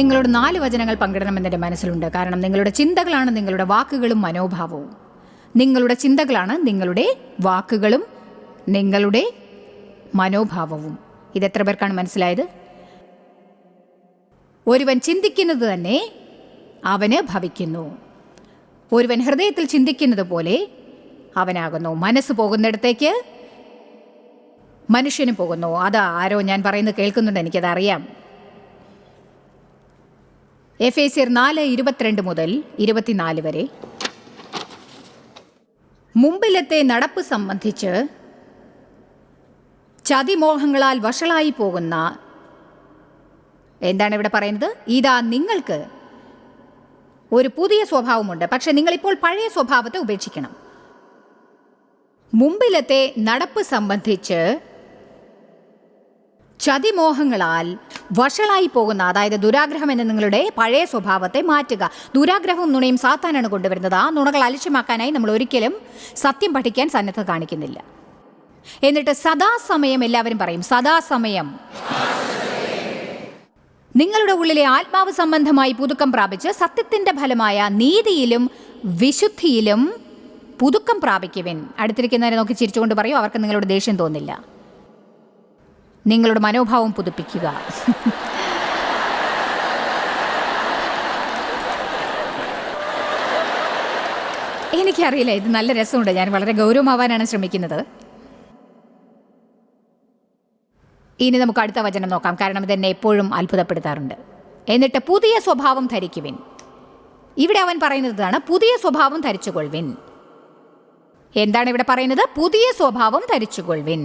നിങ്ങളോട് 4 വചനങ്ങൾ പങ്കിടണമെന്ന് എൻ്റെ മനസ്സിലുണ്ട്. കാരണം നിങ്ങളുടെ ചിന്തകളാണ് നിങ്ങളുടെ വാക്കുകളും മനോഭാവവും. നിങ്ങളുടെ ചിന്തകളാണ് നിങ്ങളുടെ വാക്കുകളും നിങ്ങളുടെ മനോഭാവവും. ഇതെത്ര പേർക്കാണ് മനസ്സിലായത്? ഒരുവൻ ചിന്തിക്കുന്നത് തന്നെ അവന് ഭവിക്കുന്നു. ഒരുവൻ ഹൃദയത്തിൽ ചിന്തിക്കുന്നത് പോലെ അവനാകുന്നു. മനസ്സ് പോകുന്നിടത്തേക്ക് മനുഷ്യന് പോകുന്നു. അതാ ആരോ ഞാൻ പറയുന്നത് കേൾക്കുന്നുണ്ട്, എനിക്കതറിയാം. എഫേസ്യർ 4:22 മുതൽ 24 വരെ. മുമ്പിലത്തെ നടപ്പ് സംബന്ധിച്ച് ചതിമോഹങ്ങളാൽ വഷളായി പോകുന്ന, എന്താണ് ഇവിടെ പറയുന്നത്? ഇതാ നിങ്ങൾക്ക് ഒരു പുതിയ സ്വഭാവമുണ്ട്, പക്ഷെ നിങ്ങളിപ്പോൾ പഴയ സ്വഭാവത്തെ ഉപേക്ഷിക്കണം. മുമ്പിലത്തെ നടപ്പ് സംബന്ധിച്ച് ചതിമോഹങ്ങളാൽ വഷളായി പോകുന്ന, അതായത് ദുരാഗ്രഹം എന്ന നിങ്ങളുടെ പഴയ സ്വഭാവത്തെ മാറ്റുക. ദുരാഗ്രഹവും നുണയും സാത്താനാണ് കൊണ്ടുവരുന്നത്. ആ നുണകൾ അലക്ഷ്യമാക്കാനായി നമ്മൾ ഒരിക്കലും സത്യം പഠിക്കാൻ സന്നദ്ധത കാണിക്കുന്നില്ല. എന്നിട്ട് സദാസമയം, എല്ലാവരും പറയും സദാസമയം, നിങ്ങളുടെ ഉള്ളിലെ ആത്മാവ് സംബന്ധമായി പുതുക്കം പ്രാപിച്ച് സത്യത്തിൻ്റെ ഫലമായ നീതിയിലും വിശുദ്ധിയിലും പുതുക്കം പ്രാപിക്കുവിൻ. അടുത്തിരിക്കുന്നവരെ നോക്കി ചിരിച്ചുകൊണ്ട് പറയൂ, അവർക്ക് നിങ്ങളോട് ദേഷ്യം തോന്നില്ല. നിങ്ങളുടെ മനോഭാവം പുതുപ്പിക്കുക. എനിക്കറിയില്ല, ഇത് നല്ല രസമുണ്ട്. ഞാൻ വളരെ ഗൗരവമാവാനാണ് ശ്രമിക്കുന്നത്. ഇനി നമുക്ക് അടുത്ത വചനം നോക്കാം, കാരണം ഇതെന്നെ എപ്പോഴും അത്ഭുതപ്പെടുത്താറുണ്ട്. എന്നിട്ട് പുതിയ സ്വഭാവം ധരിക്കുവിൻ. ഇവിടെ അവൻ പറയുന്നതാണ് പുതിയ സ്വഭാവം ധരിച്ചുകൊള്ളുവിൻ. എന്താണ് ഇവിടെ പറയുന്നത്? പുതിയ സ്വഭാവം ധരിച്ചുകൊള്ളുവിൻ.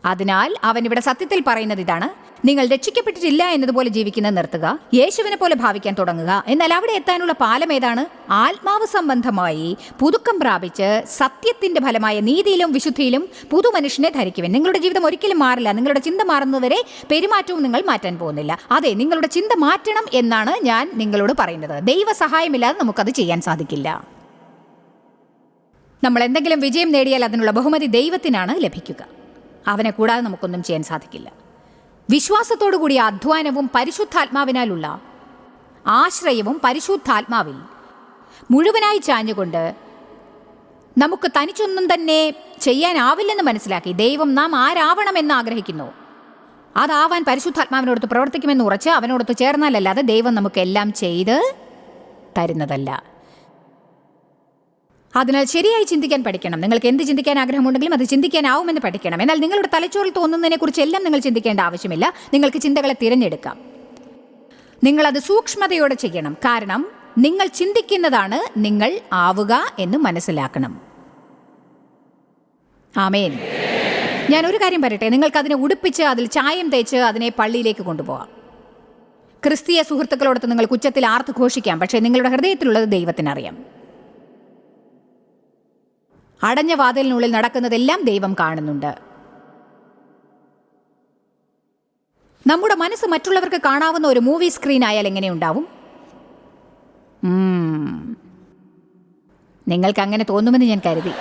അതിനാൽ അവൻ ഇവിടെ സത്യത്തിൽ പറയുന്നത് ഇതാണ്: നിങ്ങൾ രക്ഷിക്കപ്പെട്ടിട്ടില്ല എന്നതുപോലെ ജീവിക്കുന്നത് നിർത്തുക, യേശുവിനെ പോലെ ഭാവിക്കാൻ തുടങ്ങുക. എന്നാൽ അവിടെ എത്താനുള്ള പാലം ഏതാണ്? ആത്മാവ് സംബന്ധമായി പുതുക്കം പ്രാപിച്ച് സത്യത്തിന്റെ ഫലമായ നീതിയിലും വിശുദ്ധിയിലും പുതു മനുഷ്യനെ ധരിക്കുവിൻ. നിങ്ങളുടെ ജീവിതം ഒരിക്കലും മാറില്ല. നിങ്ങളുടെ ചിന്ത മാറുന്നതുവരെ പെരുമാറ്റവും നിങ്ങൾ മാറ്റാൻ പോകുന്നില്ല. അതെ, നിങ്ങളുടെ ചിന്ത മാറ്റണം എന്നാണ് ഞാൻ നിങ്ങളോട് പറയുന്നത്. ദൈവ സഹായമില്ലാതെ നമുക്കത് ചെയ്യാൻ സാധിക്കില്ല. നമ്മൾ എന്തെങ്കിലും വിജയം നേടിയാൽ അതിനുള്ള ബഹുമതി ദൈവത്തിനാണ് ലഭിക്കുക. അവനെ കൂടാതെ നമുക്കൊന്നും ചെയ്യാൻ സാധിക്കില്ല. വിശ്വാസത്തോടു കൂടിയ അധ്വാനവും പരിശുദ്ധാത്മാവിനാലുള്ള ആശ്രയവും പരിശുദ്ധാത്മാവിൽ മുഴുവനായി ചാഞ്ഞുകൊണ്ട് നമുക്ക് തനിച്ചൊന്നും തന്നെ ചെയ്യാനാവില്ലെന്ന് മനസ്സിലാക്കി ദൈവം നാം ആരാവണമെന്ന് ആഗ്രഹിക്കുന്നു അതാവാൻ പരിശുദ്ധാത്മാവിനോടൊത്ത് പ്രവർത്തിക്കുമെന്ന് ഉറച്ച് അവനോടൊത്ത് ചേർന്നാലല്ലാതെ ദൈവം നമുക്കെല്ലാം ചെയ്ത് തരുന്നതല്ല. അതിനാൽ ശരിയായി ചിന്തിക്കാൻ പഠിക്കണം. നിങ്ങൾക്ക് എന്ത് ചിന്തിക്കാൻ ആഗ്രഹമുണ്ടെങ്കിലും അത് ചിന്തിക്കാനാവുമെന്ന് പഠിക്കണം. എന്നാൽ നിങ്ങളുടെ തലച്ചോറിൽ തോന്നുന്നതിനെക്കുറിച്ച് എല്ലാം നിങ്ങൾ ചിന്തിക്കേണ്ട ആവശ്യമില്ല. നിങ്ങൾക്ക് ചിന്തകളെ തിരഞ്ഞെടുക്കാം. നിങ്ങളത് സൂക്ഷ്മതയോടെ ചെയ്യണം. കാരണം നിങ്ങൾ ചിന്തിക്കുന്നതാണ് നിങ്ങൾ ആവുക എന്ന് മനസ്സിലാക്കണം. ആമേൻ. ഞാൻ ഒരു കാര്യം പറയട്ടെ, നിങ്ങൾക്കതിനെ ഉടുപ്പിച്ച് അതിൽ ചായം തേച്ച് അതിനെ പള്ളിയിലേക്ക് കൊണ്ടുപോകാം. ക്രിസ്തീയ സുഹൃത്തുക്കളോടൊത്ത് നിങ്ങൾക്ക് ഉച്ചത്തിൽ ആർത്ത് ഘോഷിക്കാം. പക്ഷേ നിങ്ങളുടെ ഹൃദയത്തിലുള്ളത് ദൈവത്തിനറിയാം. അടഞ്ഞ വാതിലിനുള്ളിൽ നടക്കുന്നതെല്ലാം ദൈവം കാണുന്നുണ്ട്. നമ്മുടെ മനസ്സ് മറ്റുള്ളവർക്ക് കാണാവുന്ന ഒരു മൂവി സ്ക്രീൻ ആയാൽ എങ്ങനെയുണ്ടാവും? നിങ്ങൾക്ക് അങ്ങനെ തോന്നുമെന്ന് ഞാൻ കരുതി.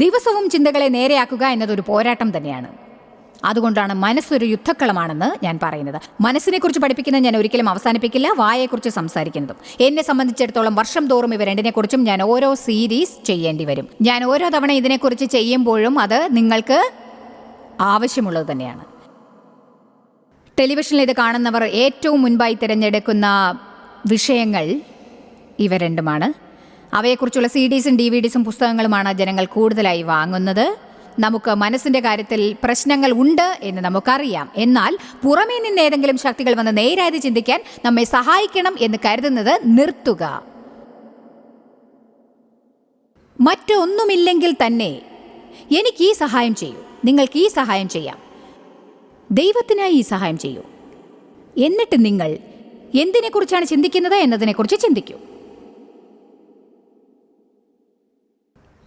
ദിവസവും ചിന്തകളെ നേരെയാക്കുക എന്നതൊരു പോരാട്ടം തന്നെയാണ്. അതുകൊണ്ടാണ് മനസ്സൊരു യുദ്ധക്കളമാണെന്ന് ഞാൻ പറയുന്നത്. മനസ്സിനെക്കുറിച്ച് പഠിപ്പിക്കുന്നത് ഞാൻ ഒരിക്കലും അവസാനിപ്പിക്കില്ല, വായെക്കുറിച്ച് സംസാരിക്കുന്നതും. എന്നെ സംബന്ധിച്ചിടത്തോളം വർഷം തോറും ഇവ രണ്ടിനെക്കുറിച്ചും ഞാൻ ഓരോ സീരീസ് ചെയ്യേണ്ടി വരും. ഞാൻ ഓരോ തവണ ഇതിനെക്കുറിച്ച് ചെയ്യുമ്പോഴും അത് നിങ്ങൾക്ക് ആവശ്യമുള്ളത് തന്നെയാണ്. ടെലിവിഷനിൽ ഇത് കാണുന്നവർ ഏറ്റവും മുൻപായി തിരഞ്ഞെടുക്കുന്ന വിഷയങ്ങൾ ഇവ രണ്ടുമാണ്. അവയെക്കുറിച്ചുള്ള CDs-ഉം DVDs-ഉം പുസ്തകങ്ങളുമാണ് ജനങ്ങൾ കൂടുതലായി വാങ്ങുന്നത്. നമുക്ക് മനസ്സിൻ്റെ കാര്യത്തിൽ പ്രശ്നങ്ങൾ ഉണ്ട് എന്ന് നമുക്കറിയാം. എന്നാൽ പുറമേ നിന്ന് ഏതെങ്കിലും ശക്തികൾ വന്ന് നേരായത് ചിന്തിക്കാൻ നമ്മെ സഹായിക്കണം എന്ന് കരുതുന്നത് നിർത്തുക. മറ്റൊന്നുമില്ലെങ്കിൽ തന്നെ എനിക്ക് ഈ സഹായം ചെയ്യൂ, നിങ്ങൾക്ക് ഈ സഹായം ചെയ്യാം, ദൈവത്തിനായി ഈ സഹായം ചെയ്യൂ. എന്നിട്ട് നിങ്ങൾ എന്തിനെക്കുറിച്ചാണ് ചിന്തിക്കുന്നത് എന്നതിനെക്കുറിച്ച് ചിന്തിക്കൂ.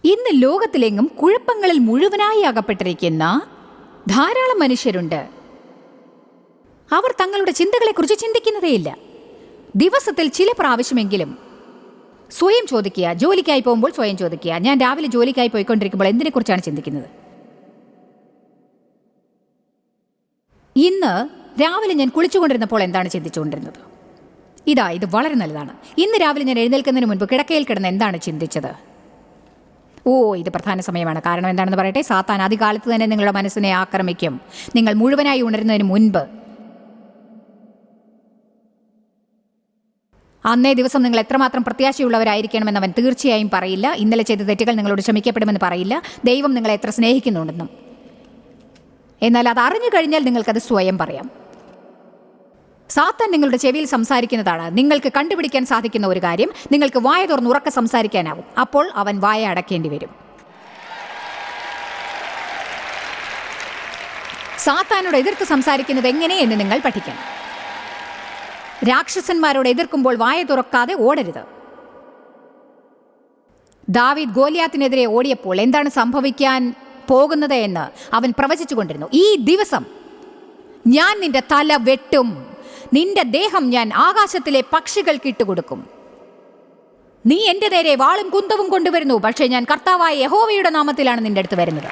ഇന്ന് ലോകത്തിലെങ്ങും കുഴപ്പങ്ങളിൽ മുഴുവനായി അകപ്പെട്ടിരിക്കുന്ന ധാരാളം മനുഷ്യരുണ്ട്. അവർ തങ്ങളുടെ ചിന്തകളെക്കുറിച്ച് ചിന്തിക്കുന്നതേയില്ല. ദിവസത്തിൽ ചില പ്രാവശ്യമെങ്കിലും സ്വയം ചോദിക്കുക. ജോലിക്കായി പോകുമ്പോൾ സ്വയം ചോദിക്കുക, ഞാൻ രാവിലെ ജോലിക്കായി പോയിക്കൊണ്ടിരിക്കുമ്പോൾ എന്തിനെക്കുറിച്ചാണ് ചിന്തിക്കുന്നത്? ഇന്ന് രാവിലെ ഞാൻ കുളിച്ചുകൊണ്ടിരുന്നപ്പോൾ എന്താണ് ചിന്തിച്ചുകൊണ്ടിരുന്നത്? ഇത് വളരെ നല്ലതാണ്. ഇന്ന് രാവിലെ ഞാൻ എഴുന്നേൽക്കുന്നതിന് മുൻപ് കിടക്കയിൽ കിടന്ന് എന്താണ് ചിന്തിച്ചത്? ഇത് പ്രധാന സമയമാണ്. കാരണം എന്താണെന്ന് പറയട്ടെ, സാത്താൻ ആദ്യകാലത്ത് തന്നെ നിങ്ങളുടെ മനസ്സിനെ ആക്രമിക്കും. നിങ്ങൾ മുഴുവനായി ഉണരുന്നതിന് മുൻപ് അന്നേ ദിവസം നിങ്ങൾ എത്രമാത്രം പ്രത്യാശയുള്ളവരായിരിക്കണമെന്ന് അവൻ തീർച്ചയായും പറയില്ല. ഇന്നലെ ചെയ്ത തെറ്റുകൾ നിങ്ങളോട് ക്ഷമിക്കപ്പെടുമെന്ന് പറയില്ല. ദൈവം നിങ്ങളെ എത്ര സ്നേഹിക്കുന്നുണ്ടെന്നും. എന്നാൽ അത് അറിഞ്ഞു കഴിഞ്ഞാൽ നിങ്ങൾക്കത് സ്വയം പറയാം. സാത്താൻ നിങ്ങളുടെ ചെവിയിൽ സംസാരിക്കുന്നതാണ്. നിങ്ങൾക്ക് കണ്ടുപിടിക്കാൻ സാധിക്കുന്ന ഒരു കാര്യം, നിങ്ങൾക്ക് വായ തുറന്ന് ഉറക്കെ സംസാരിക്കാനാവും. അപ്പോൾ അവൻ വായ അടയ്ക്കേണ്ടി വരും. സാത്താനോട് എതിർത്ത് സംസാരിക്കുന്നത് എങ്ങനെയെന്ന് നിങ്ങൾ പഠിക്കണം. രാക്ഷസന്മാരോട് എതിർക്കുമ്പോൾ വായ തുറക്കാതെ ഓടരുത്. ദാവീദ് ഗോലിയാത്തിനെതിരെ ഓടിയപ്പോൾ എന്താണ് സംഭവിക്കാൻ പോകുന്നത് എന്ന് അവൻ പ്രവചിച്ചുകൊണ്ടിരുന്നു. ഈ ദിവസം ഞാൻ നിന്റെ തല വെട്ടും, നിന്റെ ദേഹം ഞാൻ ആകാശത്തിലെ പക്ഷികൾക്ക് ഇട്ടുകൊടുക്കും. നീ എൻ്റെ നേരെ വാളും കുന്തവും കൊണ്ടുവരുന്നു, പക്ഷേ ഞാൻ കർത്താവായ യഹോവയുടെ നാമത്തിലാണ് നിന്റെ അടുത്ത് വരുന്നത്.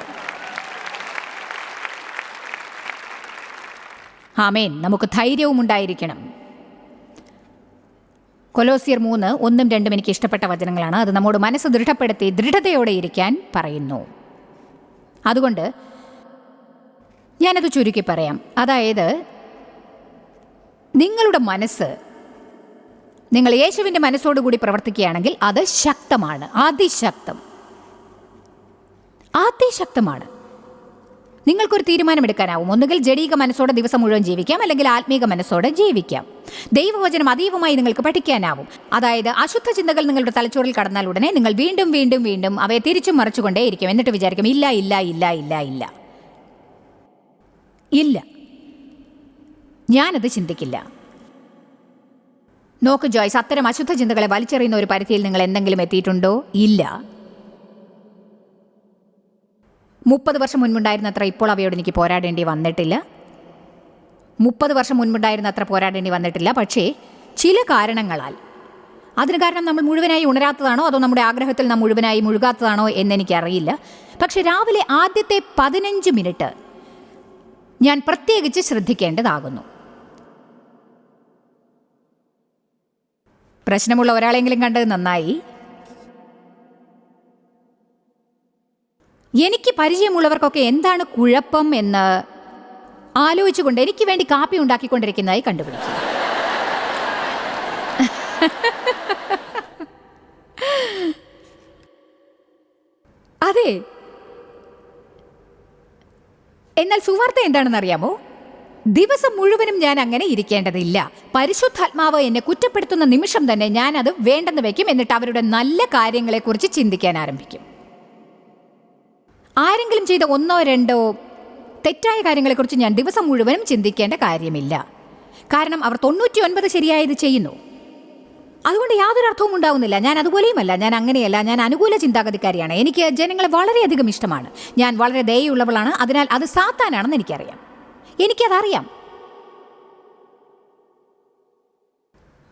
ആമേൻ. നമുക്ക് ധൈര്യവും ഉണ്ടായിരിക്കണം. കൊലോസ്യർ 3:1-2 എനിക്ക് ഇഷ്ടപ്പെട്ട വചനങ്ങളാണ്. അത് നമ്മോട് മനസ്സ് ദൃഢപ്പെടുത്തി ദൃഢതയോടെ ഇരിക്കാൻ പറയുന്നു. അതുകൊണ്ട് ഞാനത് ചുരുക്കി പറയാം. അതായത്, നിങ്ങളുടെ മനസ്സ്, നിങ്ങൾ യേശുവിൻ്റെ മനസ്സോടുകൂടി പ്രവർത്തിക്കുകയാണെങ്കിൽ അത് ശക്തമാണ്, അതിശക്തമാണ്. നിങ്ങൾക്കൊരു തീരുമാനമെടുക്കാനാവും. ഒന്നുകിൽ ജഡീക മനസ്സോടെ ദിവസം മുഴുവൻ ജീവിക്കാം, അല്ലെങ്കിൽ ആത്മീക മനസ്സോടെ ജീവിക്കാം. ദൈവവചനം അതീവമായി നിങ്ങൾക്ക് പഠിക്കാനാവും. അതായത്, അശുദ്ധ ചിന്തകൾ നിങ്ങളുടെ തലച്ചോറിൽ കടന്നാൽ ഉടനെ നിങ്ങൾ വീണ്ടും വീണ്ടും വീണ്ടും അവയെ തിരിച്ചും മറിച്ചുകൊണ്ടേയിരിക്കും. എന്നിട്ട് വിചാരിക്കും, ഇല്ല ഇല്ല ഇല്ല ഇല്ല ഇല്ല ഇല്ല, ഞാനത് ചിന്തിക്കില്ല. നോക്ക് ജോയ്സ്, അത്തരം അശുദ്ധ ചിന്തകളെ വലിച്ചെറിയുന്ന ഒരു പരിധിയിൽ നിങ്ങൾ എന്തെങ്കിലും എത്തിയിട്ടുണ്ടോ? ഇല്ല. 30 വർഷം മുൻപുണ്ടായിരുന്നത്ര ഇപ്പോൾ അവയോട് എനിക്ക് പോരാടേണ്ടി വന്നിട്ടില്ല. 30 വർഷം മുൻപുണ്ടായിരുന്നത്ര പോരാടേണ്ടി വന്നിട്ടില്ല. പക്ഷേ ചില കാരണങ്ങളാൽ, അതിന് കാരണം നമ്മൾ മുഴുവനായി ഉണരാത്തതാണോ അതോ നമ്മുടെ ആഗ്രഹത്തിൽ നാം മുഴുവനായി മുഴുകാത്തതാണോ എന്നെനിക്കറിയില്ല. പക്ഷെ രാവിലെ ആദ്യത്തെ 15 മിനിറ്റ് ഞാൻ പ്രത്യേകിച്ച് ശ്രദ്ധിക്കേണ്ടതാകുന്നു. പ്രശ്നമുള്ള ഒരാളെങ്കിലും കണ്ടത് നന്നായി. എനിക്ക് പരിചയമുള്ളവർക്കൊക്കെ എന്താണ് കുഴപ്പം എന്ന് ആലോചിച്ചുകൊണ്ട് എനിക്ക് വേണ്ടി കാപ്പി ഉണ്ടാക്കിക്കൊണ്ടിരിക്കുന്നതായി കണ്ടുപിടിച്ചു. അതെ, എന്നാൽ സുവാർത്ത എന്താണെന്ന് അറിയാമോ? ദിവസം മുഴുവനും ഞാൻ അങ്ങനെ ഇരിക്കേണ്ടതില്ല. പരിശുദ്ധാത്മാവ് എന്നെ കുറ്റപ്പെടുത്തുന്ന നിമിഷം തന്നെ ഞാൻ അത് വേണ്ടെന്ന് വെക്കും. എന്നിട്ട് അവരുടെ നല്ല കാര്യങ്ങളെക്കുറിച്ച് ചിന്തിക്കാൻ ആരംഭിക്കും. ആരെങ്കിലും ചെയ്ത 1-2 തെറ്റായ കാര്യങ്ങളെക്കുറിച്ച് ഞാൻ ദിവസം മുഴുവനും ചിന്തിക്കേണ്ട കാര്യമില്ല. കാരണം അവർ 99 ശരിയായത് ചെയ്യുന്നു. അതുകൊണ്ട് യാതൊരു അർത്ഥവും ഉണ്ടാവുന്നില്ല. ഞാൻ അതുപോലെയുമല്ല, ഞാൻ അങ്ങനെയല്ല, ഞാൻ അനുകൂല ചിന്താഗതിക്കാരിയാണ്. എനിക്ക് ജനങ്ങളെ വളരെയധികം ഇഷ്ടമാണ്. ഞാൻ വളരെ ദയയുള്ളവളാണ്. അതിനാൽ അത് സാത്താനാണെന്ന് എനിക്കറിയാം. എനിക്കതറിയാം.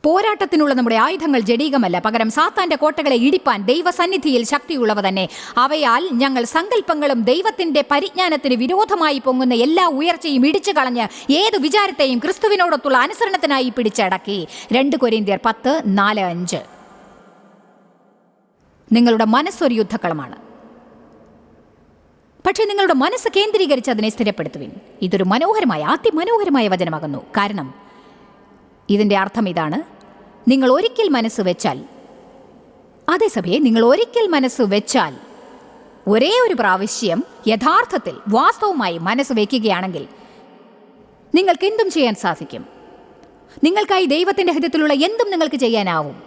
പോരാട്ടത്തിനുള്ള നമ്മുടെ ആയുധങ്ങൾ ജഡീകമല്ല, പകരം സാത്താന്റെ കോട്ടകളെ ഇടിപ്പാൻ ദൈവസന്നിധിയിൽ ശക്തിയുള്ളവ തന്നെ. അവയാൽ ഞങ്ങൾ സങ്കല്പങ്ങളും ദൈവത്തിന്റെ പരിജ്ഞാനത്തിന് വിരോധമായി പൊങ്ങുന്ന എല്ലാ ഉയർച്ചയും ഇടിച്ചു കളഞ്ഞ് ഏത് വിചാരത്തെയും ക്രിസ്തുവിനോടൊത്തുള്ള അനുസരണത്തിനായി പിടിച്ചടക്കി. 2 കൊരിന്ത്യർ 10:4-5. നിങ്ങളുടെ മനസ്സൊരു യുദ്ധക്കളമാണ്. പക്ഷേ നിങ്ങളുടെ മനസ്സ് കേന്ദ്രീകരിച്ച് അതിനെ സ്ഥിരപ്പെടുത്തുവിൻ. ഇതൊരു അതിമനോഹരമായ വചനമാകുന്നു. കാരണം ഇതിൻ്റെ അർത്ഥം ഇതാണ്: നിങ്ങൾ ഒരിക്കൽ മനസ്സ് വെച്ചാൽ, അതേസമയം നിങ്ങൾ ഒരിക്കൽ മനസ്സ് വെച്ചാൽ, ഒരേ ഒരു പ്രാവശ്യം യഥാർത്ഥത്തിൽ വാസ്തവമായി മനസ്സ് വയ്ക്കുകയാണെങ്കിൽ നിങ്ങൾക്ക് എന്തും ചെയ്യാൻ സാധിക്കും. നിങ്ങൾക്കായി ദൈവത്തിൻ്റെ ഹിതത്തിലുള്ള എന്തും നിങ്ങൾക്ക് ചെയ്യാനാവും.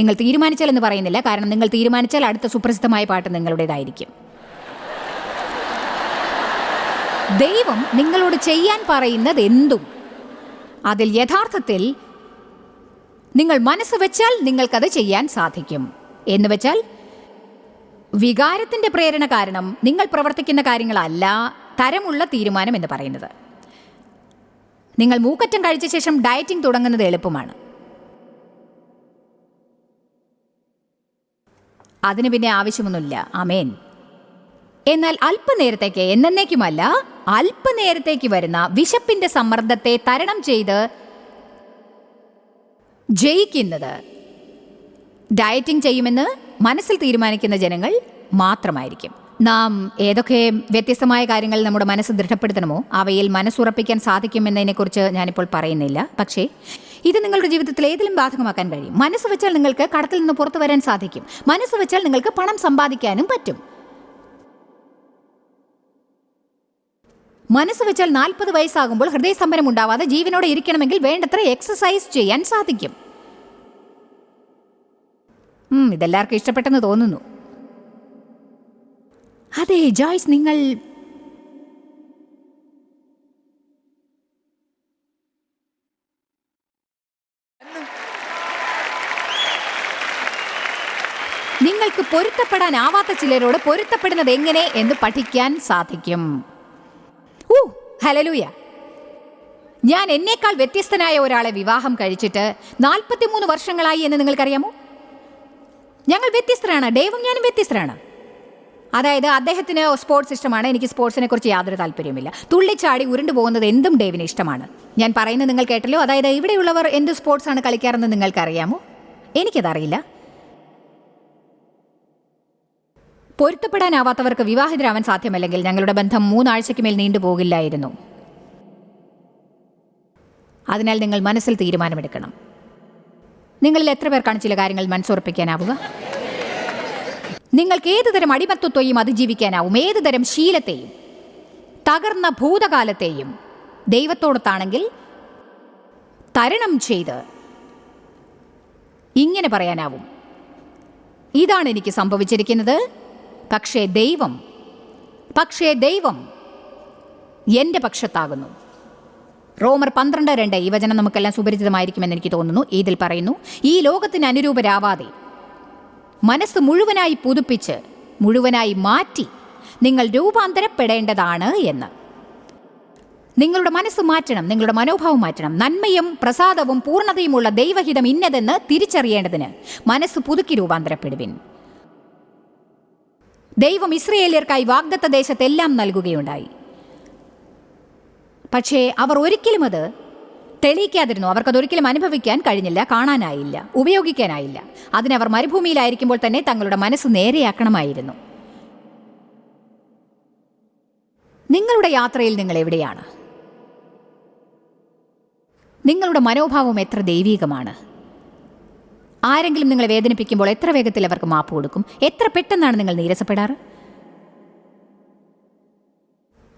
നിങ്ങൾ തീരുമാനിച്ചാൽ എന്ന് പറയുന്നില്ല, കാരണം നിങ്ങൾ തീരുമാനിച്ചാൽ അടുത്ത സുപ്രസിദ്ധമായ പാട്ട് നിങ്ങളുടേതായിരിക്കും. ദൈവം നിങ്ങളോട് ചെയ്യാൻ പറയുന്നത് എന്തും അതിൽ യഥാർത്ഥത്തിൽ നിങ്ങൾ മനസ്സ് വെച്ചാൽ നിങ്ങൾക്കത് ചെയ്യാൻ സാധിക്കും. എന്ന് വെച്ചാൽ, വികാരത്തിൻ്റെ പ്രേരണ കാരണം നിങ്ങൾ പ്രവർത്തിക്കുന്ന കാര്യങ്ങളല്ല തരമുള്ള തീരുമാനം എന്ന് പറയുന്നത്. നിങ്ങൾ മൂക്കറ്റം കഴിച്ച ശേഷം ഡയറ്റിംഗ് തുടങ്ങുന്നത് എളുപ്പമാണ്. അതിന് പിന്നെ ആവശ്യമൊന്നുമില്ല. ആമേൻ. എന്നാൽ അല്പനേരത്തേക്ക്, എന്നേക്കുമല്ല, അല്പനേരത്തേക്ക് വരുന്ന വിശപ്പിന്റെ സമ്മർദ്ദത്തെ തരണം ചെയ്ത് ജയിക്കുന്നത് ഡയറ്റിംഗ് ചെയ്യുമെന്ന് മനസ്സിൽ തീരുമാനിക്കുന്ന ജനങ്ങൾ മാത്രമായിരിക്കും. നാം ഏതൊക്കെ വ്യത്യസ്തമായ കാര്യങ്ങൾ നമ്മുടെ മനസ്സ് ദൃഢപ്പെടുത്തണമോ അവയിൽ മനസ്സുറപ്പിക്കാൻ സാധിക്കുമെന്നതിനെക്കുറിച്ച് ഞാനിപ്പോൾ പറയുന്നില്ല. പക്ഷേ ഇത് നിങ്ങളുടെ ജീവിതത്തിൽ ഏതിലും ബാധകമാക്കാൻ കഴിയും. മനസ്സ് വെച്ചാൽ നിങ്ങൾക്ക് കടത്തിൽ നിന്ന് പുറത്തു വരാൻ സാധിക്കും. മനസ്സ് വെച്ചാൽ നിങ്ങൾക്ക് പണം സമ്പാദിക്കാനും പറ്റും. മനസ്സ് വെച്ചാൽ 40 വയസ്സാകുമ്പോൾ ഹൃദയസ്തംഭനം ഉണ്ടാവാതെ ജീവനോടെ ഇരിക്കണമെങ്കിൽ വേണ്ടത്ര എക്സസൈസ് ചെയ്യാൻ സാധിക്കും. ഇതെല്ലാവർക്കും ഇഷ്ടപ്പെട്ടെന്ന് തോന്നുന്നു. അതെ ജോയ്സ്, നിങ്ങൾക്ക് പൊരുത്തപ്പെടാനാവാത്ത ചിലരോട് പൊരുത്തപ്പെടുന്നത് എങ്ങനെ എന്ന് പഠിക്കാൻ സാധിക്കും. ഹല്ലേലൂയ. ഞാൻ എന്നേക്കാൾ വ്യത്യസ്തനായ ഒരാളെ വിവാഹം കഴിച്ചിട്ട് 43 വർഷങ്ങളായി എന്ന് നിങ്ങൾക്കറിയാമോ? ഞങ്ങൾ വ്യത്യസ്തരാണ്. ഡേവും ഞാനും വ്യത്യസ്തരാണ്. അതായത് അദ്ദേഹത്തിന് സ്പോർട്സ് ഇഷ്ടമാണ്, എനിക്ക് സ്പോർട്സിനെ കുറിച്ച് യാതൊരു താല്പര്യമില്ല. തുള്ളിച്ചാടി ഉരുണ്ടു പോകുന്നത് എന്തും ഡേവിന് ഇഷ്ടമാണ്. ഞാൻ പറയുന്നത് നിങ്ങൾ കേട്ടല്ലോ. അതായത് ഇവിടെയുള്ളവർ എന്ത് സ്പോർട്സാണ് കളിക്കാറെന്ന് നിങ്ങൾക്കറിയാമോ? എനിക്കതറിയില്ല. പൊരുത്തപ്പെടാനാവാത്തവർക്ക് വിവാഹിതരാവാൻ സാധ്യമല്ലെങ്കിൽ ഞങ്ങളുടെ ബന്ധം 3 ആഴ്ചയ്ക്ക് മേൽ നീണ്ടുപോകില്ലായിരുന്നു. അതിനാൽ നിങ്ങൾ മനസ്സിൽ തീരുമാനമെടുക്കണം. നിങ്ങളിൽ എത്ര പേർക്കാണ് ചില കാര്യങ്ങൾ മനസ്സുറപ്പിക്കാനാവുക? നിങ്ങൾക്ക് ഏതുതരം അടിമത്വത്തെയും അതിജീവിക്കാനാവും. ഏതുതരം ശീലത്തെയും തകർന്ന ഭൂതകാലത്തെയും ദൈവത്തോടൊത്താണെങ്കിൽ തരണം ചെയ്ത് ഇങ്ങനെ പറയാനാവും, ഇതാണ് എനിക്ക് സംഭവിച്ചിരിക്കുന്നത്, പക്ഷേ ദൈവം എൻ്റെ പക്ഷത്താകുന്നു. റോമർ 12:2 ഈ വചനം നമുക്കെല്ലാം സുപരിചിതമായിരിക്കുമെന്ന് എനിക്ക് തോന്നുന്നു. ഇതിൽ പറയുന്നു, ഈ ലോകത്തിന് അനുരൂപരാവാതെ മനസ്സ് മുഴുവനായി പുതുപ്പിച്ച് മുഴുവനായി മാറ്റി നിങ്ങൾ രൂപാന്തരപ്പെടേണ്ടതാണ് എന്ന്. നിങ്ങളുടെ മനസ്സ് മാറ്റണം, നിങ്ങളുടെ മനോഭാവം മാറ്റണം. നന്മയും പ്രസാദവും പൂർണ്ണതയുമുള്ള ദൈവഹിതം ഇന്നതെന്ന് തിരിച്ചറിയേണ്ടതിന് മനസ്സ് പുതുക്കി രൂപാന്തരപ്പെടുവിൻ. ദൈവം ഇസ്രായേല്യർക്കായി വാഗ്ദത്ത ദേശത്തെല്ലാം നൽകുകയുണ്ടായി. പക്ഷേ അവർ ഒരിക്കലും അത് തെളിയിക്കാതിരുന്നു. അവർക്കതൊരിക്കലും അനുഭവിക്കാൻ കഴിഞ്ഞില്ല, കാണാനായില്ല, ഉപയോഗിക്കാനായില്ല. അതിനവർ മരുഭൂമിയിലായിരിക്കുമ്പോൾ തന്നെ തങ്ങളുടെ മനസ്സ് നേരെയാക്കണമായിരുന്നു. നിങ്ങളുടെ യാത്രയിൽ നിങ്ങൾ എവിടെയാണ്? നിങ്ങളുടെ മനോഭാവം എത്ര ദൈവീകമാണ്? ആരെങ്കിലും നിങ്ങളെ വേദനിപ്പിക്കുമ്പോൾ എത്ര വേഗത്തിൽ അവർക്ക് മാപ്പ് കൊടുക്കും? എത്ര പെട്ടെന്നാണ് നിങ്ങൾ നീരസപ്പെടാറ്?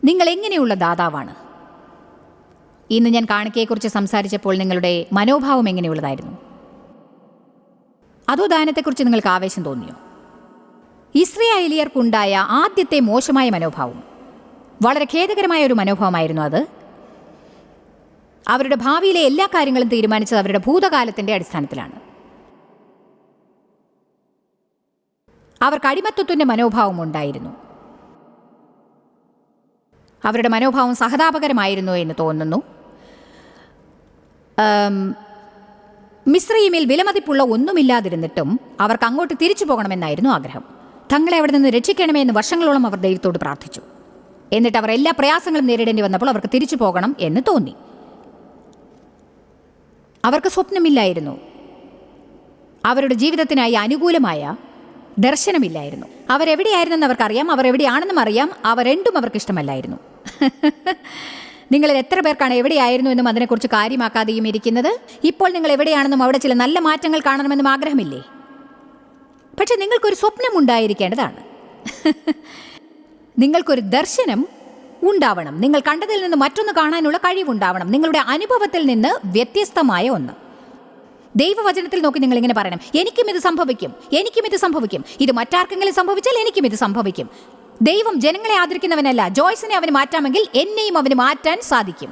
നിങ്ങൾ എങ്ങനെയുള്ള ദാതാവാണ്? ഇന്ന് ഞാൻ കാണിക്കയെക്കുറിച്ച് സംസാരിച്ചപ്പോൾ നിങ്ങളുടെ മനോഭാവം എങ്ങനെയുള്ളതായിരുന്നു? അതോ ദാനത്തെക്കുറിച്ച് നിങ്ങൾക്ക് ആവേശം തോന്നിയോ? ഇസ്രായേലിയർക്കുണ്ടായ ആദ്യത്തെ മോശമായ മനോഭാവം വളരെ ഖേദകരമായ ഒരു മനോഭാവമായിരുന്നു. അത് അവരുടെ ഭാവിയിലെ എല്ലാ കാര്യങ്ങളും തീരുമാനിച്ചത് അവരുടെ ഭൂതകാലത്തിൻ്റെ അടിസ്ഥാനത്തിലാണ്. അവർക്ക് അടിമത്വത്തിൻ്റെ മനോഭാവം ഉണ്ടായിരുന്നു. അവരുടെ മനോഭാവം സഹതാപകരമായിരുന്നു എന്ന് തോന്നുന്നു. മിസ്രയീമിൽ വിലമതിപ്പുള്ള ഒന്നുമില്ലാതിരുന്നിട്ടും അവർക്ക് അങ്ങോട്ട് തിരിച്ചു പോകണമെന്നായിരുന്നു ആഗ്രഹം. തങ്ങളെ അവിടെ നിന്ന് രക്ഷിക്കണമേ എന്ന് വർഷങ്ങളോളം അവർ ദൈവത്തോട് പ്രാർത്ഥിച്ചു. എന്നിട്ട് അവർ എല്ലാ പ്രയാസങ്ങളും നേരിടേണ്ടി വന്നപ്പോൾ അവർക്ക് തിരിച്ചു പോകണം എന്ന് തോന്നി. അവർക്ക് സ്വപ്നമില്ലായിരുന്നു. അവരുടെ ജീവിതത്തിനായി അനുകൂലമായ ദർശനമില്ലായിരുന്നു. അവരെവിടെയായിരുന്നെന്ന് അവർക്കറിയാം, അവർ എവിടെയാണെന്നും അറിയാം. അവ രണ്ടും അവർക്ക് ഇഷ്ടമല്ലായിരുന്നു. നിങ്ങളിൽ എത്ര പേർക്കാണ് എവിടെയായിരുന്നു എന്നും അതിനെക്കുറിച്ച് കാര്യമാക്കാതെയും ഇരിക്കുന്നത്? ഇപ്പോൾ നിങ്ങൾ എവിടെയാണെന്നും അവിടെ ചില നല്ല മാറ്റങ്ങൾ കാണണമെന്നും ആഗ്രഹമില്ലേ? പക്ഷെ നിങ്ങൾക്കൊരു സ്വപ്നം ഉണ്ടായിരിക്കേണ്ടതാണ്. നിങ്ങൾക്കൊരു ദർശനം ഉണ്ടാവണം. നിങ്ങൾ കണ്ടതിൽ നിന്ന് മറ്റൊന്ന് കാണാനുള്ള കഴിവുണ്ടാവണം. നിങ്ങളുടെ അനുഭവത്തിൽ നിന്ന് വ്യത്യസ്തമായ ഒന്ന്. ദൈവവചനത്തിൽ നോക്കി നിങ്ങൾ ഇങ്ങനെ പറയണം, എനിക്കും ഇത് സംഭവിക്കും, എനിക്കും ഇത് സംഭവിക്കും. ഇത് മറ്റാർക്കെങ്കിലും സംഭവിച്ചാൽ എനിക്കും ഇത് സംഭവിക്കും. ദൈവം ജനങ്ങളെ ആദരിക്കുന്നവനല്ല. ജോയ്സിനെ അവന് മാറ്റാമെങ്കിൽ എന്നെയും അവന് മാറ്റാൻ സാധിക്കും.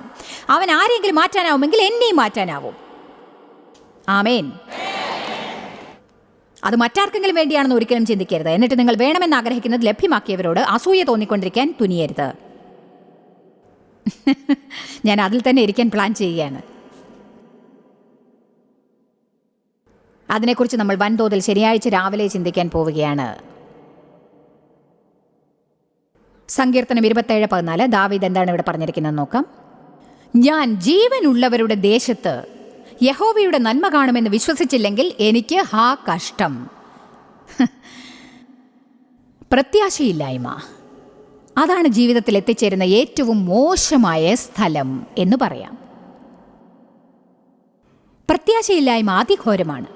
അവൻ ആരെങ്കിലും മാറ്റാനാവുമെങ്കിൽ എന്നെയും മാറ്റാനാവും. ആമേൻ. അത് മറ്റാർക്കെങ്കിലും വേണ്ടിയാണെന്ന് ഒരിക്കലും ചിന്തിക്കരുത്. എന്നിട്ട് നിങ്ങൾ വേണമെന്ന് ആഗ്രഹിക്കുന്നത് ലഭ്യമാക്കിയവരോട് അസൂയ തോന്നിക്കൊണ്ടിരിക്കാൻ തുനിയരുത്. ഞാൻ അതിൽ തന്നെ ഇരിക്കാൻ പ്ലാൻ ചെയ്യുകയാണ്. അതിനെക്കുറിച്ച് നമ്മൾ വൻതോതിൽ ശനിയാഴ്ച രാവിലെ ചിന്തിക്കാൻ പോവുകയാണ്. സങ്കീർത്തനം 27:14 ദാവീദ് എന്താണ് ഇവിടെ പറഞ്ഞിരിക്കുന്നത് നോക്കാം. ഞാൻ ജീവനുള്ളവരുടെ ദേശത്ത് യഹോവയുടെ നന്മ കാണുമെന്ന് വിശ്വസിച്ചില്ലെങ്കിൽ എനിക്ക് ഹാ കഷ്ടം. പ്രത്യാശയില്ലായ്മ അതാണ് ജീവിതത്തിൽ എത്തിച്ചേരുന്ന ഏറ്റവും മോശമായ സ്ഥലം എന്ന് പറയാം. പ്രത്യാശയില്ലായ്മ അതിഘോരമാണ്.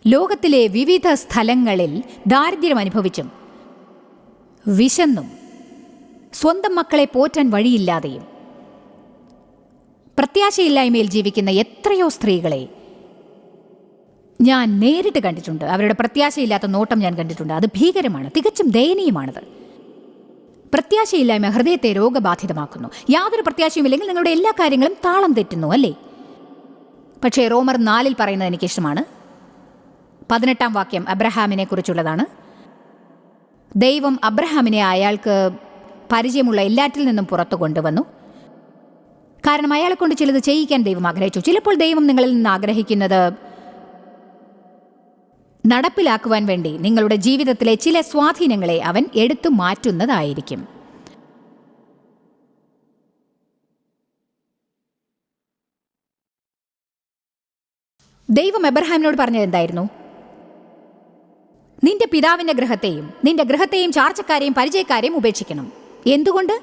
ലോകത്തിലെ വിവിധ സ്ഥലങ്ങളിൽ ദാരിദ്ര്യം അനുഭവിച്ചും വിശന്നും സ്വന്തം മക്കളെ പോറ്റാൻ വഴിയില്ലാതെയും പ്രത്യാശയില്ലായ്മയിൽ ജീവിക്കുന്ന എത്രയോ സ്ത്രീകളെ ഞാൻ നേരിട്ട് കണ്ടിട്ടുണ്ട്. അവരുടെ പ്രത്യാശയില്ലാത്ത നോട്ടം ഞാൻ കണ്ടിട്ടുണ്ട്. അത് ഭീകരമാണ്, തികച്ചും ദയനീയമാണത്. പ്രത്യാശയില്ലായ്മ ഹൃദയത്തെ രോഗബാധിതമാക്കുന്നു. യാതൊരു പ്രത്യാശയുമില്ലെങ്കിൽ നിങ്ങളുടെ എല്ലാ കാര്യങ്ങളും താളം തെറ്റുന്നു, അല്ലേ? പക്ഷേ റോമർ 4 പറയുന്നത് എനിക്കിഷ്ടമാണ്. 18 വാക്യം അബ്രഹാമിനെ കുറിച്ചുള്ളതാണ്. ദൈവം അബ്രഹാമിനെ അയാൾക്ക് പരിചയമുള്ള എല്ലാറ്റിൽ നിന്നും പുറത്തു കൊണ്ടുവന്നു. കാരണം അയാളെ കൊണ്ട് ചിലത് ചെയ്യിക്കാൻ ദൈവം ആഗ്രഹിച്ചു. ചിലപ്പോൾ ദൈവം നിങ്ങളിൽ നിന്ന് ആഗ്രഹിക്കുന്നത് നടപ്പിലാക്കുവാൻ വേണ്ടി നിങ്ങളുടെ ജീവിതത്തിലെ ചില സ്വാധീനങ്ങളെ അവൻ എടുത്തു മാറ്റുന്നതായിരിക്കും. ദൈവം അബ്രഹാമിനോട് പറഞ്ഞത് എന്തായിരുന്നു? നിന്റെ പിതാവിന്റെ ഗൃഹത്തെയും ചാർച്ചക്കാരെയും പരിചയക്കാരെയും ഉപേക്ഷിക്കണം. എന്തുകൊണ്ട്?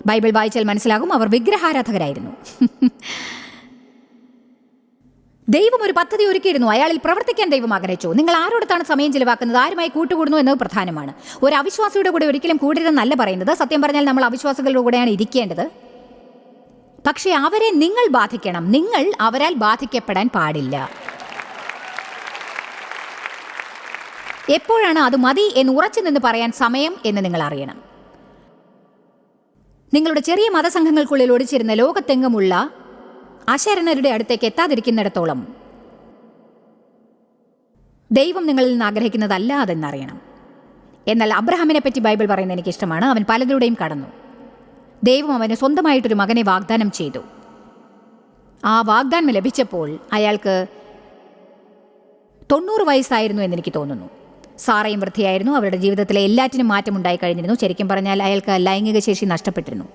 ബൈബിൾ വായിച്ചാൽ മനസ്സിലാകും, അവർ വിഗ്രഹാരാധകരായിരുന്നു. ദൈവം ഒരു പദ്ധതി ഒരുക്കിയിരുന്നു. അയാളിൽ പ്രവർത്തിക്കാൻ ദൈവം ആഗ്രഹിച്ചു. നിങ്ങൾ ആരോടത്താണ് സമയം ചിലവാക്കുന്നത്, ആരുമായി കൂട്ടുകൂടുന്നു എന്നത് പ്രധാനമാണ്. ഒരു അവിശ്വാസിയുടെ കൂടെ ഒരിക്കലും കൂടരുതെന്നല്ല പറയുന്നത്. സത്യം പറഞ്ഞാൽ നമ്മൾ അവിശ്വാസികളുടെ കൂടെയാണ് ഇരിക്കേണ്ടത്. പക്ഷേ അവരെ നിങ്ങൾ ബാധിക്കണം. നിങ്ങൾ അവരാൽ ബാധിക്കപ്പെടാൻ പാടില്ല. എപ്പോഴാണ് അത് മതി എന്ന് ഉറച്ചു നിന്ന് പറയാൻ സമയം എന്ന് നിങ്ങൾ അറിയണം. നിങ്ങളുടെ ചെറിയ മതസംഘങ്ങൾക്കുള്ളിൽ ഒളിച്ചിരുന്ന ലോകത്തെങ്ങുമുള്ള അശരണരുടെ അടുത്തേക്ക് എത്താതിരിക്കുന്നിടത്തോളം ദൈവം നിങ്ങളിൽ നിന്ന് ആഗ്രഹിക്കുന്നതല്ല അതെന്നറിയണം. എന്നാൽ അബ്രഹാമിനെ പറ്റി ബൈബിൾ പറയുന്നത് എനിക്കിഷ്ടമാണ്. അവൻ പലതിലൂടെയും കടന്നു. ദൈവം അവന് സ്വന്തമായിട്ടൊരു മകനെ വാഗ്ദാനം ചെയ്തു. ആ വാഗ്ദാനം ലഭിച്ചപ്പോൾ അയാൾക്ക് 90 വയസ്സായിരുന്നു എന്നെനിക്ക് തോന്നുന്നു. സാറയും വൃത്തിയായിരുന്നു. അവരുടെ ജീവിതത്തിലെ എല്ലാറ്റിനും മാറ്റമുണ്ടായി കഴിഞ്ഞിരുന്നു. ശരിക്കും പറഞ്ഞാൽ അയാൾക്ക് ലൈംഗിക ശേഷി നഷ്ടപ്പെട്ടിരുന്നു.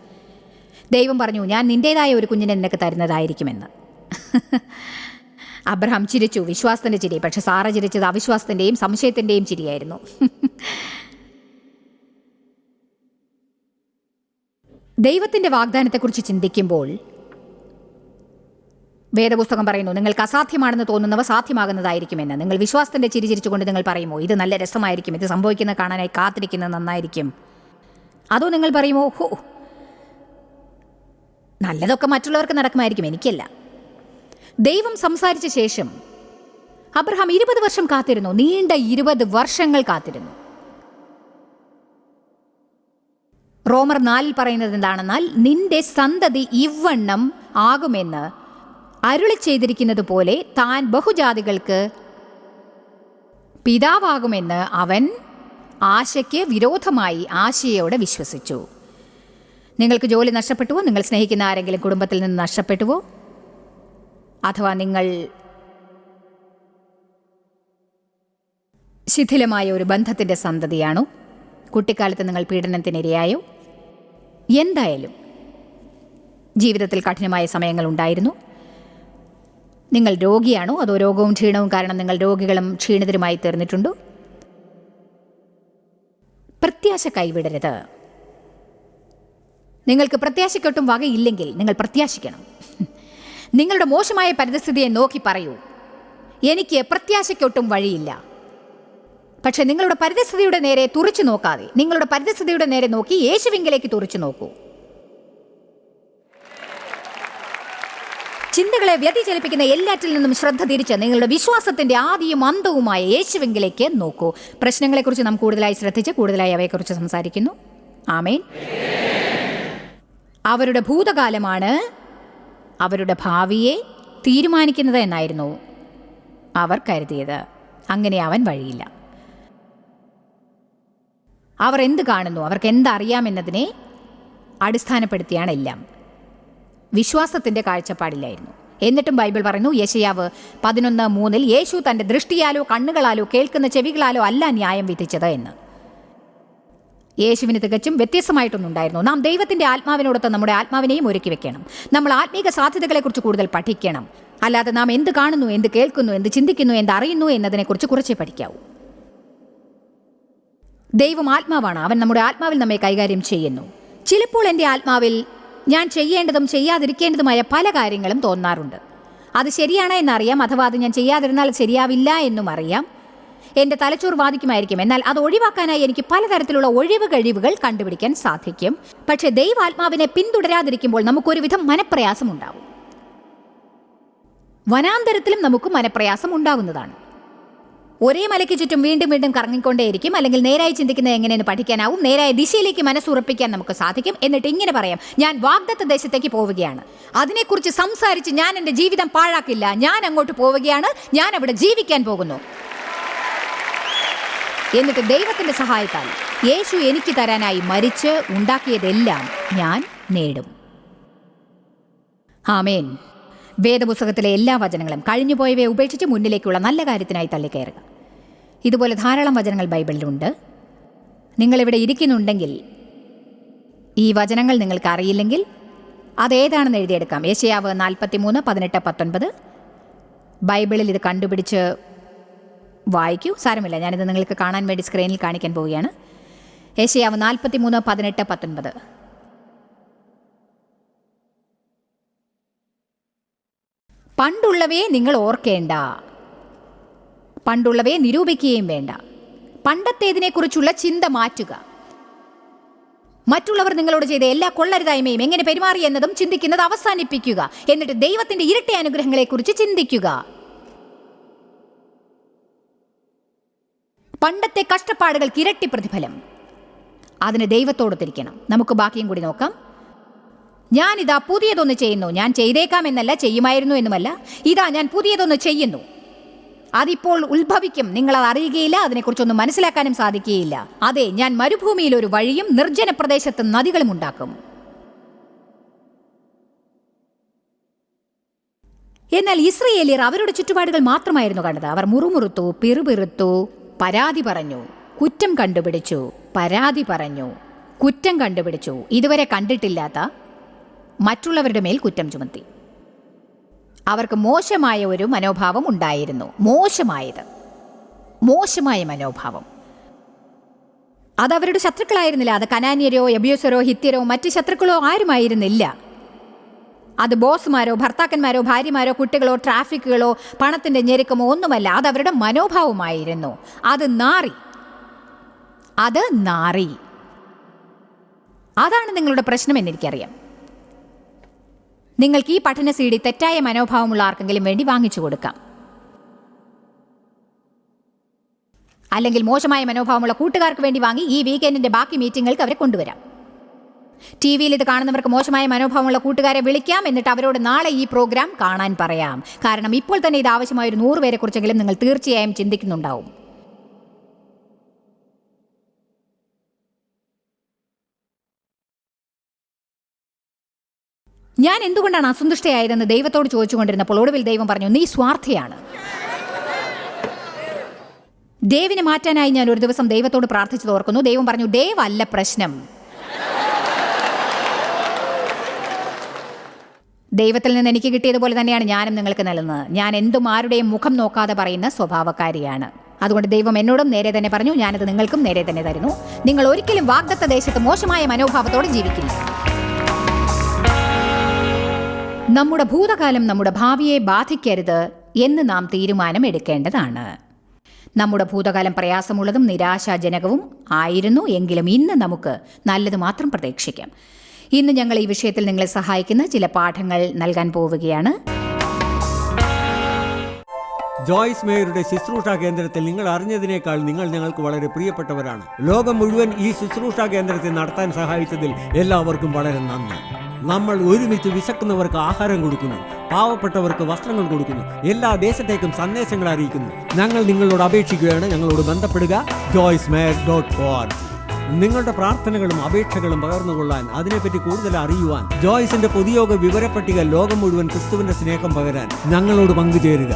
ദൈവം പറഞ്ഞു, ഞാൻ നിൻ്റേതായ ഒരു കുഞ്ഞിനെ നിനക്ക് തരുന്നതായിരിക്കുമെന്ന്. അബ്രഹാം ചിരിച്ചു, വിശ്വാസത്തിൻ്റെ ചിരി. പക്ഷെ സാറ ചിരിച്ചത് അവിശ്വാസത്തിൻ്റെയും സംശയത്തിൻ്റെയും ചിരിയായിരുന്നു. ദൈവത്തിൻ്റെ വാഗ്ദാനത്തെക്കുറിച്ച് ചിന്തിക്കുമ്പോൾ വേദപുസ്തകം പറയുന്നു, നിങ്ങൾക്ക് അസാധ്യമാണെന്ന് തോന്നുന്നവ സാധ്യമാകുന്നതായിരിക്കുമെന്ന്. നിങ്ങൾ വിശ്വാസത്തിൻ്റെ ചിരി ചിരിച്ചുകൊണ്ട് നിങ്ങൾ പറയുമോ, ഇത് നല്ല രസമായിരിക്കും, ഇത് സംഭവിക്കുന്നത് കാണാനായി കാത്തിരിക്കുന്നത് നന്നായിരിക്കും? അതോ നിങ്ങൾ പറയുമോ, ഹോ നല്ലതൊക്കെ മറ്റുള്ളവർക്ക് നടക്കുമായിരിക്കും, എനിക്കല്ല? ദൈവം സംസാരിച്ച ശേഷം അബ്രഹാം 20 വർഷം കാത്തിരുന്നു. നീണ്ട 20 വർഷങ്ങൾ കാത്തിരുന്നു. റോമർ 4 പറയുന്നത് എന്താണെന്നാൽ, നിന്റെ സന്തതി ഇവണ്ണം ആകുമെന്ന് അരുളി ചെയ്തിരിക്കുന്നത് പോലെ താൻ ബഹുജാതികൾക്ക് പിതാവാകുമെന്ന് അവൻ ആശയ്ക്ക് വിരോധമായി ആശയോടെ വിശ്വസിച്ചു. നിങ്ങൾക്ക് ജോലി നഷ്ടപ്പെട്ടുവോ? നിങ്ങൾ സ്നേഹിക്കുന്ന ആരെങ്കിലും കുടുംബത്തിൽ നിന്ന് നഷ്ടപ്പെട്ടുവോ? അഥവാ നിങ്ങൾ ശിഥിലമായ ഒരു ബന്ധത്തിൻ്റെ സന്തതിയാണോ? കുട്ടിക്കാലത്ത് നിങ്ങൾ പീഡനത്തിനിരയായോ? എന്തായാലും ജീവിതത്തിൽ കഠിനമായ സമയങ്ങൾ ഉണ്ടായിരുന്നു. നിങ്ങൾ രോഗിയാണോ? അതോ രോഗവും ക്ഷീണവും കാരണം നിങ്ങൾ രോഗികളും ക്ഷീണിതരുമായി തീർന്നിട്ടുണ്ടോ? പ്രത്യാശ കൈവിടരുത്. നിങ്ങൾക്ക് പ്രത്യാശയ്ക്കൊട്ടും വകയില്ലെങ്കിൽ നിങ്ങൾ പ്രത്യാശിക്കണം. നിങ്ങളുടെ മോശമായ പരിസ്ഥിതിയെ നോക്കി പറയൂ, എനിക്ക് പ്രത്യാശയ്ക്കൊട്ടും വഴിയില്ല. പക്ഷെ നിങ്ങളുടെ പരിസ്ഥിതിയുടെ നേരെ തുറിച്ചു നോക്കാതെ, നിങ്ങളുടെ പരിസ്ഥിതിയുടെ നേരെ നോക്കി യേശുവിങ്കിലേക്ക് തുറിച്ചു നോക്കൂ. ചിന്തകളെ വ്യതിചലിപ്പിക്കുന്ന എല്ലാറ്റിൽ നിന്നും ശ്രദ്ധ തിരിച്ച് നിങ്ങളുടെ വിശ്വാസത്തിന്റെ ആദിയും അന്തവുമായ യേശുവിങ്കിലേക്ക് നോക്കൂ. പ്രശ്നങ്ങളെക്കുറിച്ച് നാം കൂടുതലായി ശ്രദ്ധിച്ച് കൂടുതലായി അവയെക്കുറിച്ച് സംസാരിക്കുന്നു. ആമേൻ. അവരുടെ ഭൂതകാലമാണ് അവരുടെ ഭാവിയെ തീരുമാനിക്കുന്നത് എന്നായിരുന്നു അവർ കരുതിയത്. അങ്ങനെ അവൻ വഴിയില്ല. അവർ എന്ത് കാണുന്നു, അവർക്ക് എന്തറിയാമെന്നതിനെ അടിസ്ഥാനപ്പെടുത്തിയാണ് എല്ലാം. വിശ്വാസത്തിൻ്റെ കാഴ്ചപ്പാടില്ലായിരുന്നു. എന്നിട്ടും ബൈബിൾ പറയുന്നു, യെശയ്യാവ് 11:3 യേശു തൻ്റെ ദൃഷ്ടിയാലോ കണ്ണുകളാലോ കേൾക്കുന്ന ചെവികളാലോ അല്ല ന്യായം വിധിച്ചത് എന്ന്. യേശുവിന് തികച്ചും വ്യത്യസ്തമായിട്ടൊന്നും ഉണ്ടായിരുന്നു. നാം ദൈവത്തിൻ്റെ ആത്മാവിനോടൊത്ത് നമ്മുടെ ആത്മാവിനെയും ഒരുക്കി വെക്കണം. നമ്മൾ ആത്മീക സാധ്യതകളെക്കുറിച്ച് കൂടുതൽ പഠിക്കണം. അല്ലാതെ നാം എന്ത് കാണുന്നു, എന്ത് കേൾക്കുന്നു, എന്ത് ചിന്തിക്കുന്നു, എന്ത് അറിയുന്നു എന്നതിനെക്കുറിച്ച് കുറച്ചേ പഠിക്കാവൂ. ദൈവം ആത്മാവാണ്. അവൻ നമ്മുടെ ആത്മാവിൽ നമ്മെ കൈകാര്യം ചെയ്യുന്നു. ചിലപ്പോൾ എൻ്റെ ആത്മാവിൽ ഞാൻ ചെയ്യേണ്ടതും ചെയ്യാതിരിക്കേണ്ടതുമായ പല കാര്യങ്ങളും തോന്നാറുണ്ട്. അത് ശരിയാണ് എന്നറിയാം, അഥവാ അത് ഞാൻ ചെയ്യാതിരുന്നാൽ ശരിയാവില്ല എന്നും അറിയാം. എൻ്റെ തലച്ചോർ വാദിക്കുമായിരിക്കും. എന്നാൽ അത് ഒഴിവാക്കാനായി എനിക്ക് പലതരത്തിലുള്ള ഒഴിവ് കഴിവുകൾ കണ്ടുപിടിക്കാൻ സാധിക്കും. പക്ഷേ ദൈവാത്മാവിനെ പിന്തുടരാതിരിക്കുമ്പോൾ നമുക്കൊരുവിധം മനപ്രയാസം ഉണ്ടാവും. വനാന്തരത്തിലും നമുക്ക് മനപ്രയാസം ഉണ്ടാകുന്നതാണ്. ഒരേ മലയ്ക്ക് ചുറ്റും വീണ്ടും വീണ്ടും കറങ്ങിക്കൊണ്ടേയിരിക്കും. അല്ലെങ്കിൽ നേരായി ചിന്തിക്കുന്നത് എങ്ങനെയെന്ന് പഠിക്കാനാവും. നേരായ ദിശയിലേക്ക് മനസ്സുറപ്പിക്കാൻ നമുക്ക് സാധിക്കും. എന്നിട്ട് ഇങ്ങനെ പറയാം, ഞാൻ വാഗ്ദത്ത ദേശത്തേക്ക് പോവുകയാണ്, അതിനെക്കുറിച്ച് സംസാരിച്ച് ഞാൻ എൻ്റെ ജീവിതം പാഴാക്കില്ല, ഞാൻ അങ്ങോട്ട് പോവുകയാണ്, ഞാൻ അവിടെ ജീവിക്കാൻ പോകുന്നു. എന്നിട്ട് ദൈവത്തിൻ്റെ സഹായത്താൽ യേശു എനിക്ക് തരാനായി മരിച്ച് ഉണ്ടാക്കിയതെല്ലാം ഞാൻ നേടും. ആമേൻ. വേദപുസ്തകത്തിലെ എല്ലാ വചനങ്ങളും കഴിഞ്ഞുപോയവയെ ഉപേക്ഷിച്ച് മുന്നിലേക്കുള്ള നല്ല കാര്യത്തിനായി തള്ളിക്കയറുക. ഇതുപോലെ ധാരാളം വചനങ്ങൾ ബൈബിളിലുണ്ട്. നിങ്ങളിവിടെ ഇരിക്കുന്നുണ്ടെങ്കിൽ ഈ വചനങ്ങൾ നിങ്ങൾക്ക് അറിയില്ലെങ്കിൽ അതേതാണെന്ന് എഴുതിയെടുക്കാം. യെശയ്യാവ് 43:18-19. ബൈബിളിൽ ഇത് കണ്ടുപിടിച്ച് വായിക്കൂ. സാരമില്ല, ഞാനിത് നിങ്ങൾക്ക് കാണാൻ വേണ്ടി സ്ക്രീനിൽ കാണിക്കാൻ പോവുകയാണ്. യെശയ്യാവ് 43:18-19. പണ്ടുള്ളവയെ നിങ്ങൾ ഓർക്കേണ്ട, പണ്ടുള്ളവയെ നിരൂപിക്കുകയും വേണ്ട. പണ്ടത്തേതിനെക്കുറിച്ചുള്ള ചിന്ത മാറ്റുക. മറ്റുള്ളവർ നിങ്ങളോട് ചെയ്ത എല്ലാ കൊള്ളരുതായ്മയും എങ്ങനെ പെരുമാറി എന്നതും ചിന്തിക്കുന്നത് അവസാനിപ്പിക്കുക. എന്നിട്ട് ദൈവത്തിൻ്റെ ഇരട്ടി അനുഗ്രഹങ്ങളെക്കുറിച്ച് ചിന്തിക്കുക. പണ്ടത്തെ കഷ്ടപ്പാടുകൾക്ക് ഇരട്ടി പ്രതിഫലം. അതിന് ദൈവത്തോട് തിരിക്കണം. നമുക്ക് ബാക്കിയും കൂടി നോക്കാം. ഞാനിതാ പുതിയതൊന്ന് ചെയ്യുന്നു. ഞാൻ ചെയ്തേക്കാം എന്നല്ല, ചെയ്യുമായിരുന്നു എന്നുമല്ല. ഇതാ ഞാൻ പുതിയതൊന്ന് ചെയ്യുന്നു, അതിപ്പോൾ ഉത്ഭവിക്കും. നിങ്ങളത് അറിയുകയില്ല, അതിനെക്കുറിച്ചൊന്നും മനസ്സിലാക്കാനും സാധിക്കുകയില്ല. അതെ, ഞാൻ മരുഭൂമിയിൽ ഒരു വഴിയും നിർജ്ജന പ്രദേശത്ത് നദികളും ഉണ്ടാക്കും. എന്നാൽ ഇസ്രയേലിയർ അവരുടെ ചുറ്റുപാടുകൾ മാത്രമായിരുന്നു കണ്ടത്. അവർ മുറുമുറുത്തു, പിറുപിറുത്തു, പരാതി പറഞ്ഞു, കുറ്റം കണ്ടുപിടിച്ചു, പരാതി പറഞ്ഞു, കുറ്റം കണ്ടുപിടിച്ചു. ഇതുവരെ കണ്ടിട്ടില്ലാത്ത മറ്റുള്ളവരുടെ മേൽ കുറ്റം ചുമത്തി. അവർക്ക് മോശമായ ഒരു മനോഭാവം ഉണ്ടായിരുന്നു. മോശമായ മനോഭാവം. അതവരുടെ ശത്രുക്കളായിരുന്നില്ല. അത് കനാന്യരോ എബ്യൂസരോ ഹിത്യരോ മറ്റ് ശത്രുക്കളോ ആരുമായിരുന്നില്ല. അത് ബോസുമാരോ ഭർത്താക്കന്മാരോ ഭാര്യമാരോ കുട്ടികളോ ട്രാഫിക്കുകളോ പണത്തിൻ്റെ ഞെരുക്കമോ ഒന്നുമല്ല. അതവരുടെ മനോഭാവമായിരുന്നു. അത് നാറി. അതാണ് നിങ്ങളുടെ പ്രശ്നം എന്നെനിക്കറിയാം. നിങ്ങൾക്ക് ഈ പഠന CD തെറ്റായ മനോഭാവമുള്ള ആർക്കെങ്കിലും വേണ്ടി വാങ്ങിച്ചു കൊടുക്കാം. അല്ലെങ്കിൽ മോശമായ മനോഭാവമുള്ള കൂട്ടുകാർക്ക് വേണ്ടി വാങ്ങി ഈ വീക്കെൻഡിൻ്റെ ബാക്കി മീറ്റിങ്ങുകൾക്ക് അവരെ കൊണ്ടുവരാം. TV-യിൽ ഇത് കാണുന്നവർക്ക് മോശമായ മനോഭാവമുള്ള കൂട്ടുകാരെ വിളിക്കാം. എന്നിട്ട് അവരോട് നാളെ ഈ പ്രോഗ്രാം കാണാൻ പറയാം. കാരണം ഇപ്പോൾ തന്നെ ഇത് ആവശ്യമായ ഒരു 100 പേരെ കുറിച്ചെങ്കിലും നിങ്ങൾ തീർച്ചയായും ചിന്തിക്കുന്നുണ്ടാവും. ഞാൻ എന്തുകൊണ്ടാണ് അസന്തുഷ്ടയായതെന്ന് ദൈവത്തോട് ചോദിച്ചുകൊണ്ടിരുന്നപ്പോൾ ഒടുവിൽ ദൈവം പറഞ്ഞു, നീ സ്വാർത്ഥയാണ്. ദേവിനെ മാറ്റാനായി ഞാൻ ഒരു ദിവസം ദൈവത്തോട് പ്രാർത്ഥിച്ചത് ഓർക്കുന്നു. ദൈവം പറഞ്ഞു, ദേവ് അല്ല പ്രശ്നം. ദൈവത്തിൽ നിന്ന് എനിക്ക് കിട്ടിയതുപോലെ തന്നെയാണ് ഞാനും നിങ്ങൾക്ക് നൽകുന്നത്. ഞാൻ എന്തും ആരുടെയും മുഖം നോക്കാതെ പറയുന്ന സ്വഭാവക്കാരിയാണ്. അതുകൊണ്ട് ദൈവം എന്നോടും നേരെ തന്നെ പറഞ്ഞു, ഞാനത് നിങ്ങൾക്കും നേരെ തന്നെ തരുന്നു. നിങ്ങൾ ഒരിക്കലും വാഗ്ദത്ത ദേശത്ത് മോശമായ മനോഭാവത്തോടെ ജീവിക്കില്ല. നമ്മുടെ ഭൂതകാലം നമ്മുടെ ഭാവിയെ ബാധിക്കരുത് എന്ന് നാം തീരുമാനം എടുക്കേണ്ടതാണ്. നമ്മുടെ ഭൂതകാലം പ്രയാസമുള്ളതും നിരാശാജനകവും ആയിരുന്നു. എങ്കിലും ഇന്ന് നമുക്ക് നല്ലത് മാത്രം പ്രതീക്ഷിക്കാം. ഇന്ന് ഞങ്ങൾ ഈ വിഷയത്തിൽ നിങ്ങളെ സഹായിക്കുന്ന ചില പാഠങ്ങൾ നൽകാൻ പോവുകയാണ്. ജോയ്സ് മേയറുടെ ശുശ്രൂഷാ കേന്ദ്രത്തിൽ നിങ്ങൾ അറിഞ്ഞതിനേക്കാൾ നിങ്ങൾ ഞങ്ങൾക്ക് വളരെ പ്രിയപ്പെട്ടവരാണ്. ലോകം മുഴുവൻ ഈ ശുശ്രൂഷാ കേന്ദ്രത്തിൽ നടത്താൻ സഹായിച്ചതിൽ എല്ലാവർക്കും വളരെ നന്ദി. നമ്മൾ ഒരുമിച്ച് വിശക്കുന്നവർക്ക് ആഹാരം കൊടുക്കുന്നു, പാവപ്പെട്ടവർക്ക് വസ്ത്രങ്ങൾ കൊടുക്കുന്നു, എല്ലാ ദേശത്തേക്കും സന്ദേശങ്ങൾ അറിയിക്കുന്നു. ഞങ്ങൾ നിങ്ങളോട് അപേക്ഷിക്കുകയാണ്, ഞങ്ങളോട് ബന്ധപ്പെടുക. joycemeyer.org. നിങ്ങളുടെ പ്രാർത്ഥനകളും അപേക്ഷകളും പകർന്നുകൊള്ളാൻ, അതിനെപ്പറ്റി കൂടുതൽ അറിയുവാൻ, ജോയ്സിന്റെ പൊതുയോഗ വിവരപ്പട്ടിക ലോകം മുഴുവൻ ക്രിസ്തുവിന്റെ സ്നേഹം പകരാൻ ഞങ്ങളോട് പങ്കുചേരുക.